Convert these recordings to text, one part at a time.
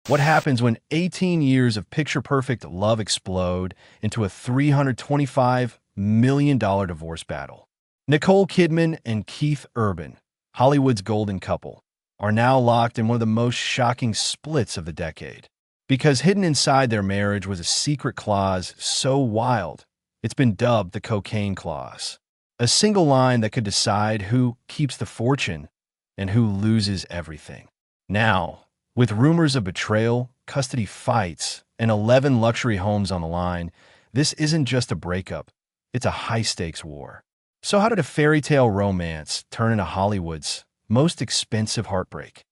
What happens when 18 years of picture-perfect love explode into a $325 million divorce battle? Nicole Kidman and Keith Urban, Hollywood's golden couple, are now locked in one of the most shocking splits of the decade. Because hidden inside their marriage was a secret clause so wild, it's been dubbed the cocaine clause. A single line that could decide who keeps the fortune and who loses everything. Now, with rumors of betrayal, custody fights, and 11 luxury homes on the line, this isn't just a breakup, it's a high-stakes war. So how did a fairy tale romance turn into Hollywood's most expensive heartbreak?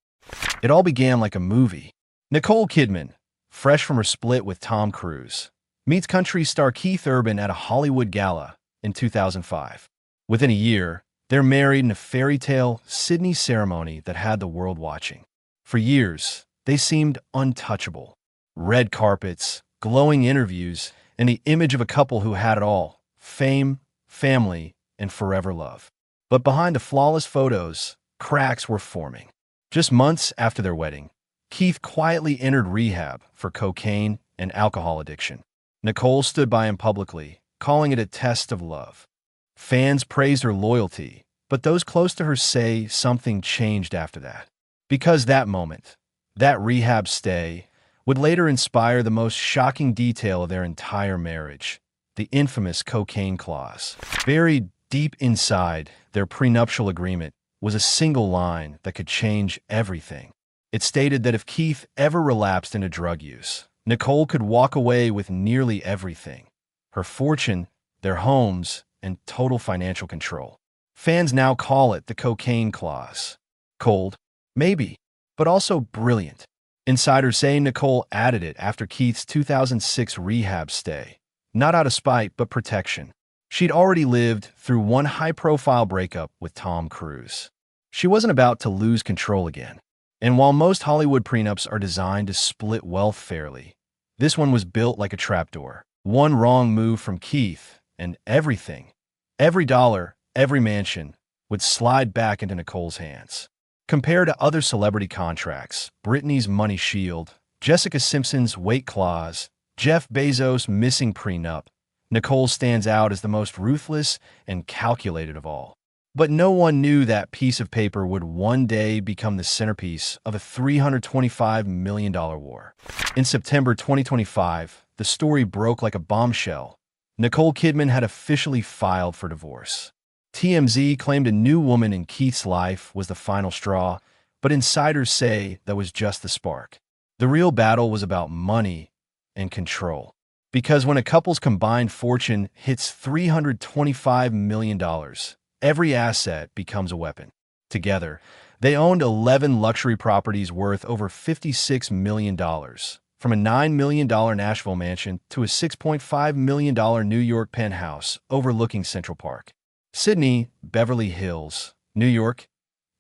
It all began like a movie. Nicole Kidman, fresh from her split with Tom Cruise, meets country star Keith Urban at a Hollywood gala in 2005. Within a year, they're married in a fairy tale Sydney ceremony that had the world watching. For years, they seemed untouchable. Red carpets, glowing interviews, and the image of a couple who had it all: fame, family, and forever love. But behind the flawless photos, cracks were forming. Just months after their wedding, Keith quietly entered rehab for cocaine and alcohol addiction. Nicole stood by him publicly, calling it a test of love. Fans praised her loyalty, but those close to her say something changed after that. Because that moment, that rehab stay, would later inspire the most shocking detail of their entire marriage: the infamous cocaine clause. Buried deep inside their prenuptial agreement was a single line that could change everything. It stated that if Keith ever relapsed into drug use, Nicole could walk away with nearly everything: her fortune, their homes, and total financial control. Fans now call it the cocaine clause. Cold? Maybe, but also brilliant. Insiders say Nicole added it after Keith's 2006 rehab stay, not out of spite, but protection. She'd already lived through one high-profile breakup with Tom Cruise. She wasn't about to lose control again. And while most Hollywood prenups are designed to split wealth fairly, this one was built like a trapdoor. One wrong move from Keith, and everything, every dollar, every mansion, would slide back into Nicole's hands. Compared to other celebrity contracts, Britney's money shield, Jessica Simpson's weight clause, Jeff Bezos' missing prenup, Nicole stands out as the most ruthless and calculated of all. But no one knew that piece of paper would one day become the centerpiece of a $325 million war. In September 2025, the story broke like a bombshell. Nicole Kidman had officially filed for divorce. TMZ claimed a new woman in Keith's life was the final straw, but insiders say that was just the spark. The real battle was about money and control. Because when a couple's combined fortune hits $325 million, every asset becomes a weapon. Together, they owned 11 luxury properties worth over $56 million, from a $9 million Nashville mansion to a $6.5 million New York penthouse overlooking Central Park. Sydney, Beverly Hills, New York.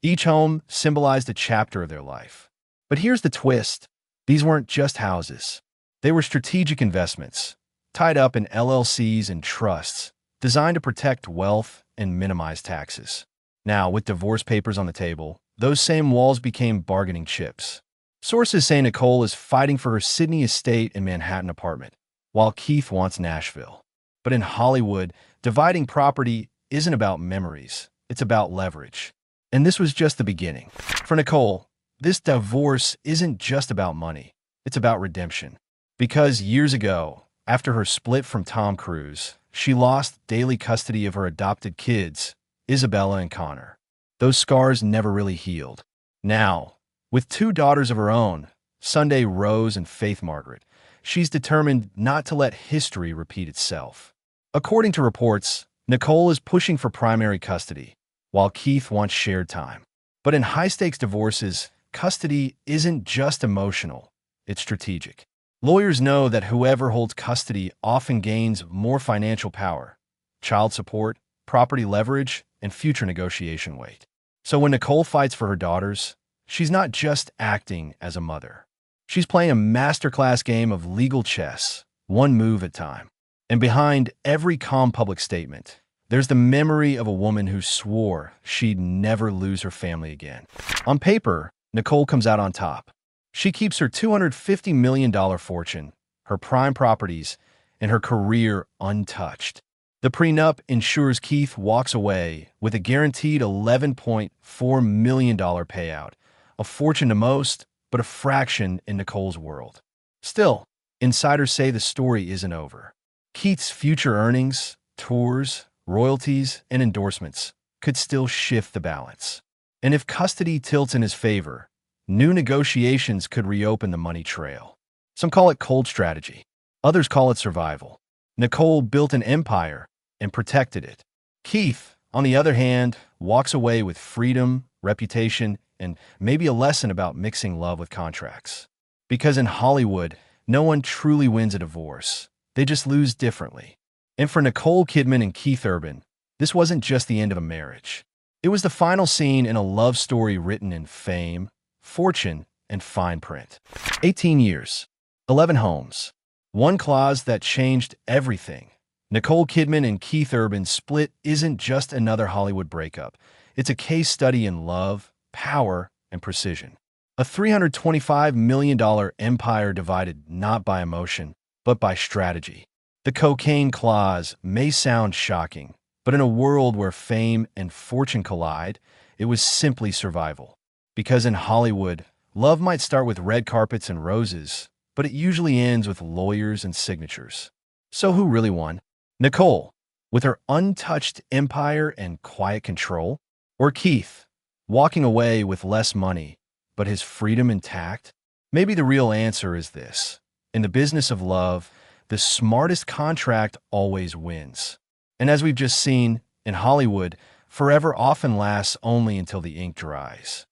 Each home symbolized a chapter of their life. But here's the twist. These weren't just houses. They were strategic investments, tied up in LLCs and trusts, designed to protect wealth and minimize taxes. Now, with divorce papers on the table, those same walls became bargaining chips. Sources say Nicole is fighting for her Sydney estate and Manhattan apartment, while Keith wants Nashville. But in Hollywood, dividing property isn't about memories, it's about leverage. And this was just the beginning. For Nicole, this divorce isn't just about money, it's about redemption. Because years ago, after her split from Tom Cruise, she lost daily custody of her adopted kids, Isabella and Connor. Those scars never really healed. Now, with two daughters of her own, Sunday Rose and Faith Margaret, she's determined not to let history repeat itself. According to reports, Nicole is pushing for primary custody, while Keith wants shared time. But in high-stakes divorces, custody isn't just emotional, it's strategic. Lawyers know that whoever holds custody often gains more financial power, child support, property leverage, and future negotiation weight. So when Nicole fights for her daughters, she's not just acting as a mother. She's playing a masterclass game of legal chess, one move at a time. And behind every calm public statement, there's the memory of a woman who swore she'd never lose her family again. On paper, Nicole comes out on top. She keeps her $250 million fortune, her prime properties, and her career untouched. The prenup ensures Keith walks away with a guaranteed $11.4 million payout, a fortune to most, but a fraction in Nicole's world. Still, insiders say the story isn't over. Keith's future earnings, tours, royalties, and endorsements could still shift the balance. And if custody tilts in his favor, new negotiations could reopen the money trail. Some call it cold strategy. Others call it survival. Nicole built an empire and protected it. Keith, on the other hand, walks away with freedom, reputation, and maybe a lesson about mixing love with contracts. Because in Hollywood, no one truly wins a divorce. They just lose differently. And for Nicole Kidman and Keith Urban, this wasn't just the end of a marriage. It was the final scene in a love story written in fame, fortune, and fine print. 18 years, 11 homes, one clause that changed everything. Nicole Kidman and Keith Urban's split isn't just another Hollywood breakup. It's a case study in love, power, and precision. A $325 million empire divided not by emotion, but by strategy. The cocaine clause may sound shocking, but in a world where fame and fortune collide, it was simply survival. Because in Hollywood, love might start with red carpets and roses, but it usually ends with lawyers and signatures. So who really won? Nicole, with her untouched empire and quiet control? Or Keith, walking away with less money, but his freedom intact? Maybe the real answer is this. In the business of love, the smartest contract always wins. And as we've just seen, in Hollywood, forever often lasts only until the ink dries.